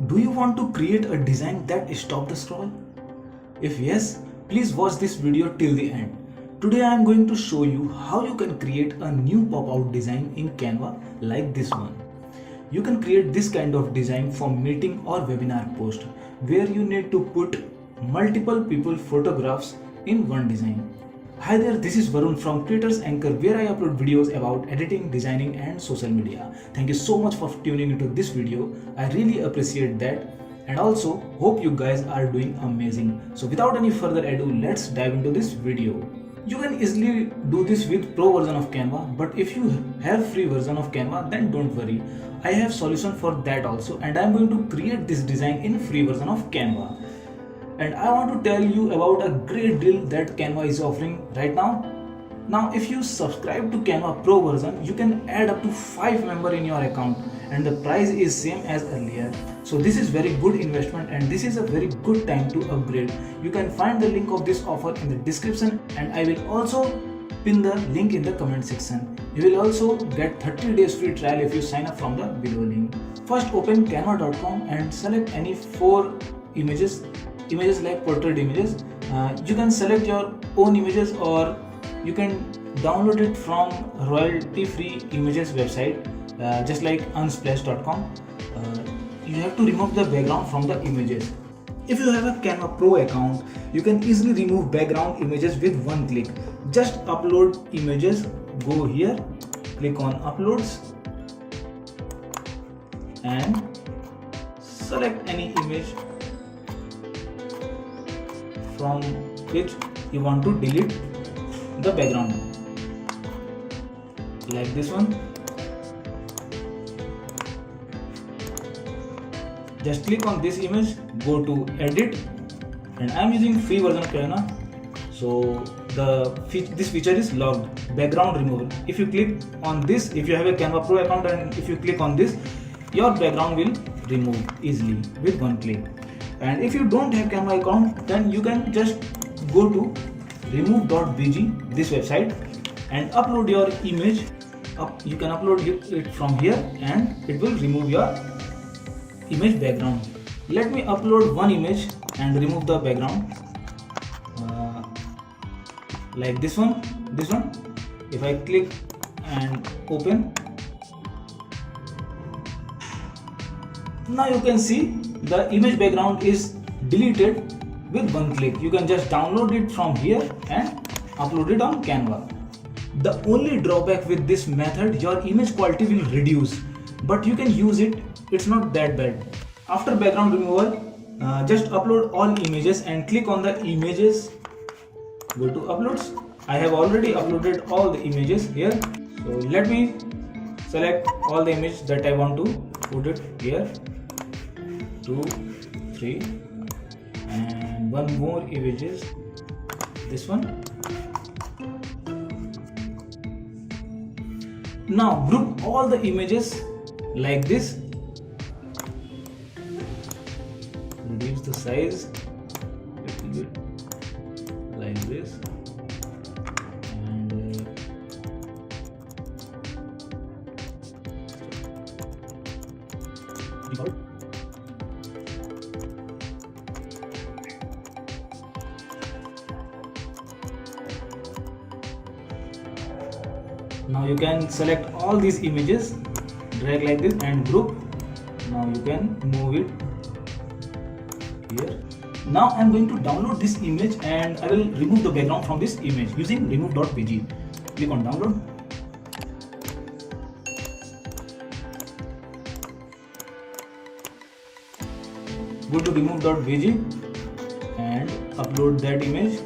Do you want to create a design that stops the scroll? If yes, please watch this video till the end. Today I am going to show you how you can create a new pop-out design in Canva like this one. You can create this kind of design for meeting or webinar post where you need to put multiple people photographs in one design. Hi there, this is Varun from Creators Anchor, where I upload videos about editing, designing and social media. Thank you so much for tuning into this video. I really appreciate that, and also hope you guys are doing amazing. So without any further ado, let's dive into this video. You can easily do this with pro version of Canva, but if you have free version of Canva, then don't worry. I have solution for that also, and I am going to create this design in free version of Canva. And I want to tell you about a great deal that Canva is offering right now. Now if you subscribe to Canva Pro version, you can add up to 5 members in your account and the price is same as earlier. So this is very good investment and this is a very good time to upgrade. You can find the link of this offer in the description, and I will also pin the link in the comment section. You will also get 30 days free trial if you sign up from the below link. First open canva.com and select any 4 images like portrait images. You can select your own images or you can download it from royalty free images website, just like unsplash.com. You have to remove the background from the images. If you have a Canva Pro account, you can easily remove background images with one click. Just upload images, go here, click on uploads and select any image from which you want to delete the background, like this one. Just click on this image, go to edit, and I am using free version of Canva, so this feature is logged, background removal. If you click on this, if you have a Canva Pro account and if you click on this, your background will remove easily with one click. And if you don't have Canva account, then you can just go to remove.bg, this website, and upload your image. You can upload it from here and it will remove your image background. Let me upload one image and remove the background, like this one. If I click and open, now you can see the image background is deleted with one click. You can just download it from here and upload it on Canva. The only drawback with this method, your image quality will reduce, but you can use it, it's not that bad. After background removal, just upload all images and click on the images, go to uploads. I have already uploaded all the images here, so let me select all the images that I want to put it here. 2, 3, and one more image is this one. Now group all the images like this, reduce the size a little bit like this, and default. Now you can select all these images, drag like this and group. Now you can move it here. Now I am going to download this image and I will remove the background from this image using remove.bg. Click on download. Go to remove.bg and upload that image.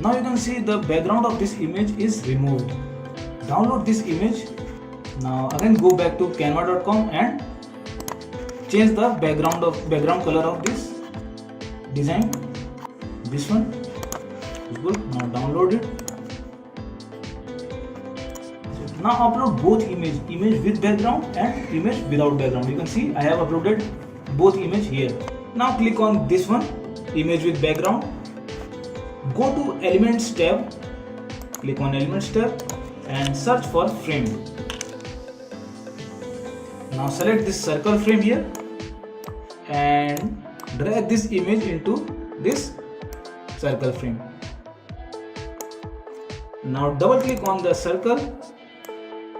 Now you can see the background of this image is removed. Download this image. Now again go back to canva.com and change the background color of this design. This one is good. Now download it. Now upload both image with background and image without background. You can see I have uploaded both image here. Now click on this one, image with background. Go to Elements tab, click on Elements tab and search for frame. Now select this circle frame here and drag this image into this circle frame. Now double click on the circle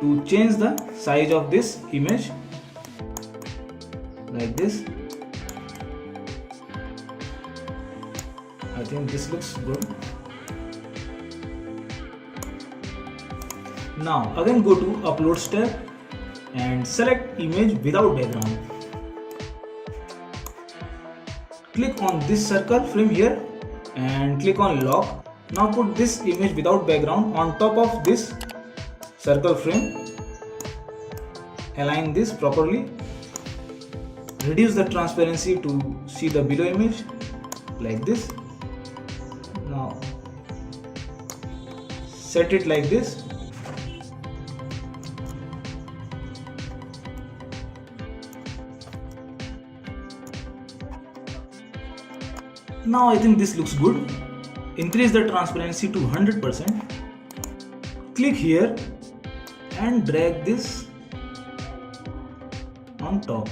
to change the size of this image like this. I think this looks good. Now again go to upload step and select image without background. Click on this circle frame here and click on lock. Now put this image without background on top of this circle frame. Align this properly. Reduce the transparency to see the below image like this. Now set it like this. Now I think this looks good. Increase the transparency to 100%. Click here and drag this on top.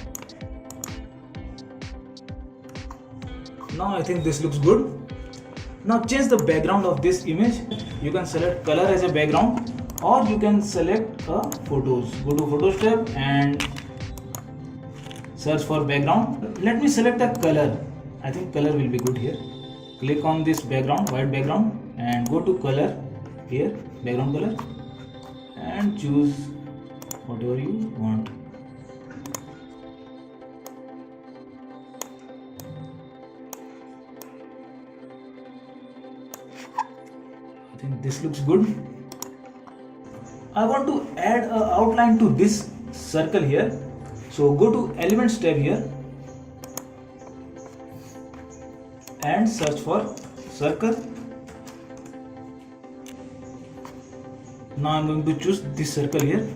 Now I think this looks good. Now change the background of this image. You can select color as a background or you can select photos. Go to photos tab and search for background. Let me select a color. I think color will be good here. Click on this background, white background, and go to color here, background color, and choose whatever you want. I think this looks good. I want to add an outline to this circle here. So go to elements tab here and search for circle. Now I'm going to choose this circle here.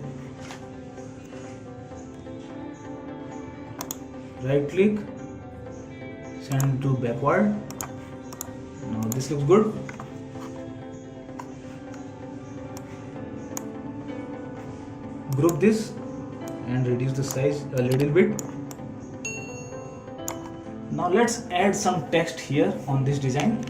Right click, send to backward. Now this looks good. Group this and reduce the size a little bit. Now let's add some text here on this design.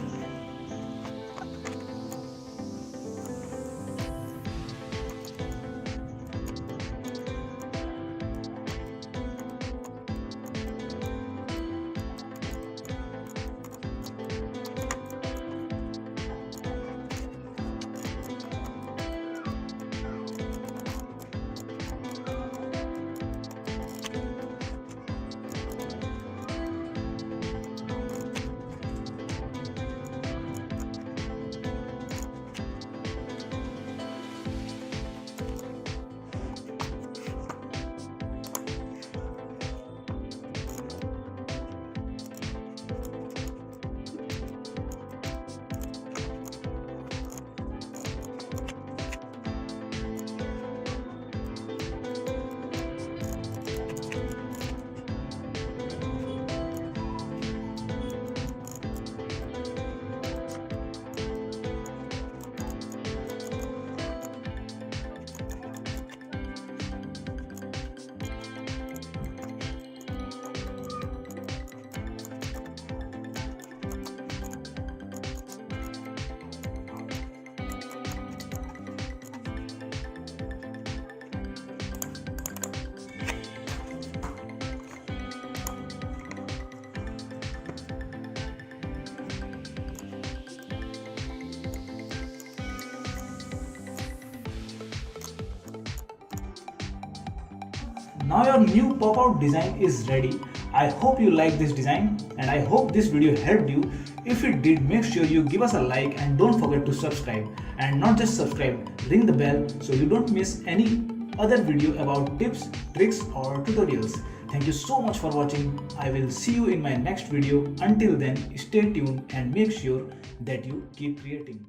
Now your new pop-out design is ready. I hope you like this design and I hope this video helped you. If it did, make sure you give us a like and don't forget to subscribe. And not just subscribe, ring the bell so you don't miss any other video about tips, tricks or tutorials. Thank you so much for watching. I will see you in my next video. Until then, stay tuned and make sure that you keep creating.